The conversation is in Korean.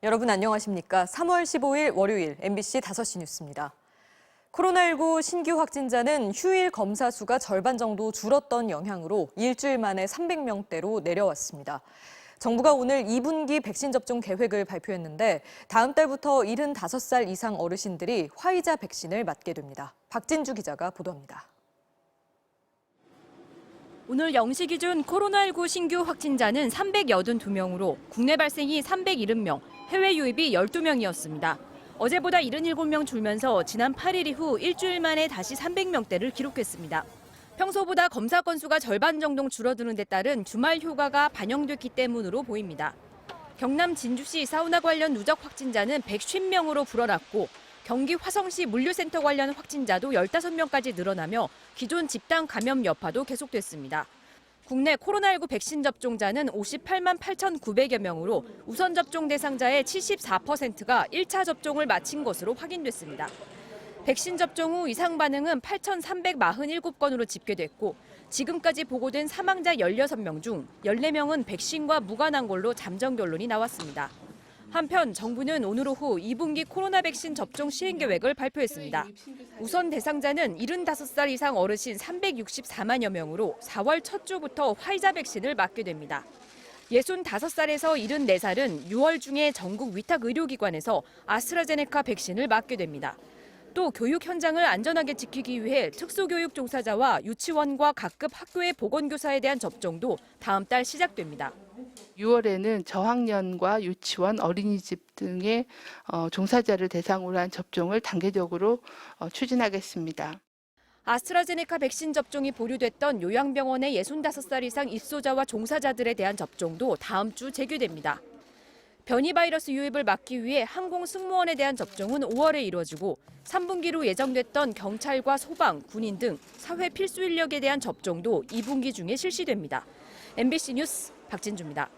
여러분 안녕하십니까? 3월 15일 월요일 MBC 5시 뉴스입니다. 코로나19 신규 확진자는 휴일 검사 수가 절반 정도 줄었던 영향으로 일주일 만에 300명대로 내려왔습니다. 정부가 오늘 2분기 백신 접종 계획을 발표했는데 다음 달부터 75살 이상 어르신들이 화이자 백신을 맞게 됩니다. 박진주 기자가 보도합니다. 오늘 0시 기준 코로나19 신규 확진자는 382명으로 국내 발생이 370명, 해외 유입이 12명이었습니다. 어제보다 77명 줄면서 지난 8일 이후 일주일 만에 다시 300명대를 기록했습니다. 평소보다 검사 건수가 절반 정도 줄어드는 데 따른 주말 휴가가 반영됐기 때문으로 보입니다. 경남 진주시 사우나 관련 누적 확진자는 150명으로 불어났고 경기 화성시 물류센터 관련 확진자도 15명까지 늘어나며 기존 집단 감염 여파도 계속됐습니다. 국내 코로나19 백신 접종자는 58만 8,900여 명으로 우선 접종 대상자의 74%가 1차 접종을 마친 것으로 확인됐습니다. 백신 접종 후 이상 반응은 8,347건으로 집계됐고 지금까지 보고된 사망자 16명 중 14명은 백신과 무관한 걸로 잠정 결론이 나왔습니다. 한편 정부는 오늘 오후 2분기 코로나 백신 접종 시행 계획을 발표했습니다. 우선 대상자는 75살 이상 어르신 364만여 명으로 4월 첫 주부터 화이자 백신을 맞게 됩니다. 65살에서 74살은 6월 중에 전국 위탁 의료기관에서 아스트라제네카 백신을 맞게 됩니다. 또 교육 현장을 안전하게 지키기 위해 특수교육 종사자와 유치원과 각급 학교의 보건교사에 대한 접종도 다음 달 시작됩니다. 6월에는 저학년과 유치원, 어린이집 등의 종사자를 대상으로 한 접종을 단계적으로 추진하겠습니다. 아스트라제네카 백신 접종이 보류됐던 요양병원의 65살 이상 입소자와 종사자들에 대한 접종도 다음 주 재개됩니다. 변이 바이러스 유입을 막기 위해 항공 승무원에 대한 접종은 5월에 이루어지고 3분기로 예정됐던 경찰과 소방, 군인 등 사회 필수 인력에 대한 접종도 2분기 중에 실시됩니다. MBC 뉴스 박진주입니다.